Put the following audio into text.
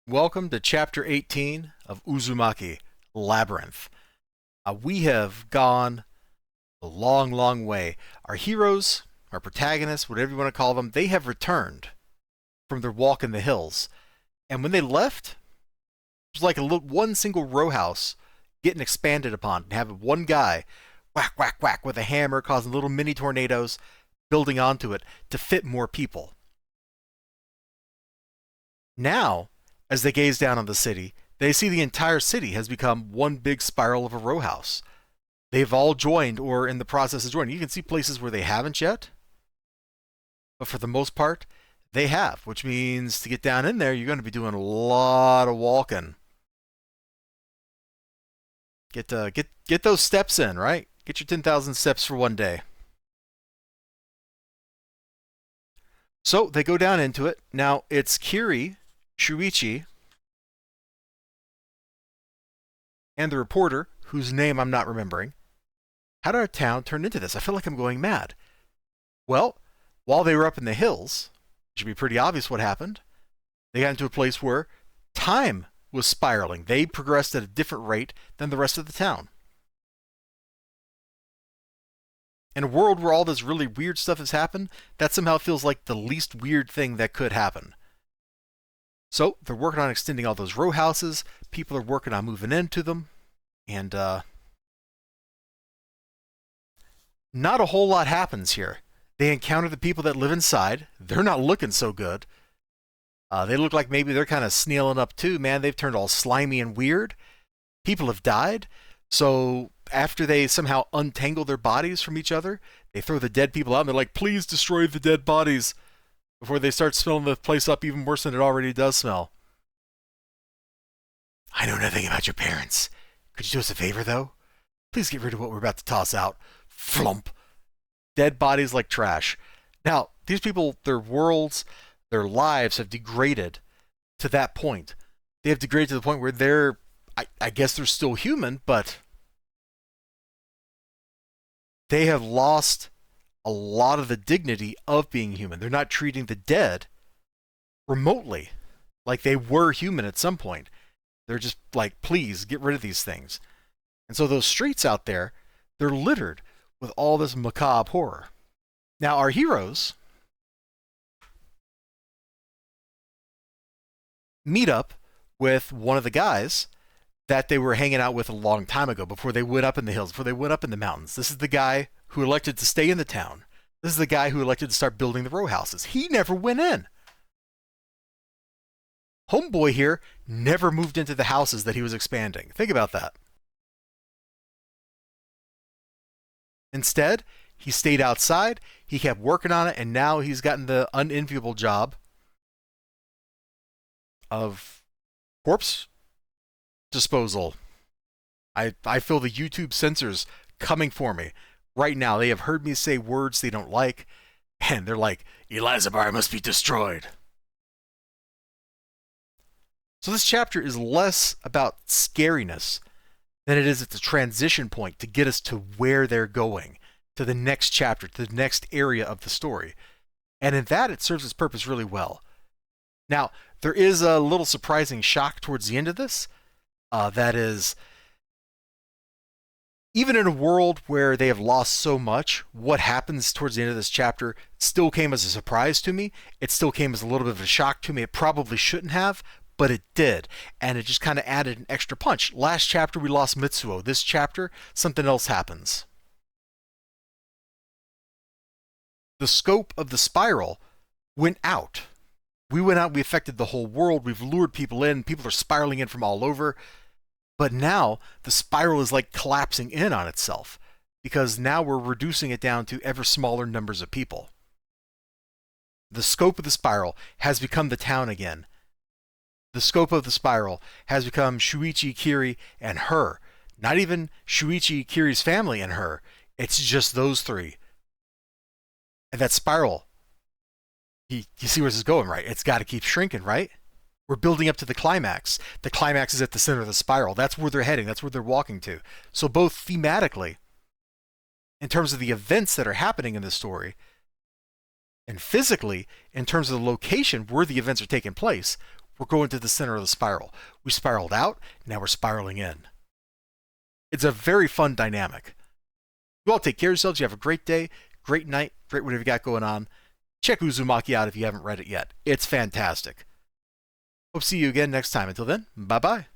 Welcome to Chapter 18 of Uzumaki, Labyrinth. We have gone a long, long way. Our heroes, our protagonists, whatever you want to call them, they have returned from their walk in the hills. And when they left, it was like one single row house getting expanded upon and having one guy whack, whack, whack with a hammer, causing little mini tornadoes, building onto it to fit more people. Now, as they gaze down on the city, they see the entire city has become one big spiral of a row house. They've all joined or in the process of joining. You can see places where they haven't yet, but for the most part, they have, which means to get down in there, you're going to be doing a lot of walking. Get those steps in, right? Get your 10,000 steps for one day. So they go down into it. Now it's Kiri, Shuichi, and the reporter, whose name I'm not remembering. How did our town turn into this? I feel like I'm going mad. Well, while they were up in the hills, it should be pretty obvious what happened. They got into a place where time was spiraling. They progressed at a different rate than the rest of the town. In a world where all this really weird stuff has happened, that somehow feels like the least weird thing that could happen. So they're working on extending all those row houses. People are working on moving into them. And not a whole lot happens here. They encounter the people that live inside. They're not looking so good. They look like maybe they're kind of snealing up too. Man, they've turned all slimy and weird. People have died. So after they somehow untangle their bodies from each other, they throw the dead people out and they're like, please destroy the dead bodies, before they start smelling the place up even worse than it already does smell. I know nothing about your parents. Could you do us a favor, though? Please get rid of what we're about to toss out. Flump. Dead bodies like trash. Now, these people, their worlds, their lives have degraded to that point. They have degraded to the point where I guess they're still human, but they have lost a lot of the dignity of being human. They're not treating the dead remotely like they were human at some point. They're just like, please get rid of these things. And so those streets out there, they're littered with all this macabre horror. Now, our heroes meet up with one of the guys that they were hanging out with a long time ago, before they went up in the hills, before they went up in the mountains. This is the guy who elected to stay in the town. This is the guy who elected to start building the row houses. He never went in. Homeboy here never moved into the houses that he was expanding. Think about that. Instead, he stayed outside, he kept working on it, and now he's gotten the unenviable job of corpse disposal. I feel the YouTube censors coming for me right now. They have heard me say words they don't like, and they're like, Elizibar must be destroyed. So this chapter is less about scariness than it is at the transition point to get us to where they're going, to the next chapter, to the next area of the story. And in that, it serves its purpose really well. Now, there is a little surprising shock towards the end of this. That is, even in a world where they have lost so much, what happens towards the end of this chapter still came as a surprise to me. It still came as a little bit of a shock to me. It probably shouldn't have, but it did. And it just kind of added an extra punch. Last chapter, we lost Mitsuo. This chapter, something else happens. The scope of the spiral went out. We went out, we affected the whole world, we've lured people in, people are spiraling in from all over. But now the spiral is like collapsing in on itself, because now we're reducing it down to ever smaller numbers of people. The scope of the spiral has become the town again. The scope of the spiral has become Shuichi, Kiri, and her. Not even Shuichi, Kiri's family, and her. It's just those three. And that spiral, you see where this is going, right? It's got to keep shrinking, right? We're building up to the climax. The climax is at the center of the spiral. That's where they're heading. That's where they're walking to. So both thematically, in terms of the events that are happening in this story, and physically, in terms of the location where the events are taking place, we're going to the center of the spiral. We spiraled out, now we're spiraling in. It's a very fun dynamic. You all take care of yourselves. You have a great day, great night, great whatever you got going on. Check Uzumaki out if you haven't read it yet. It's fantastic. Hope to see you again next time. Until then, bye-bye.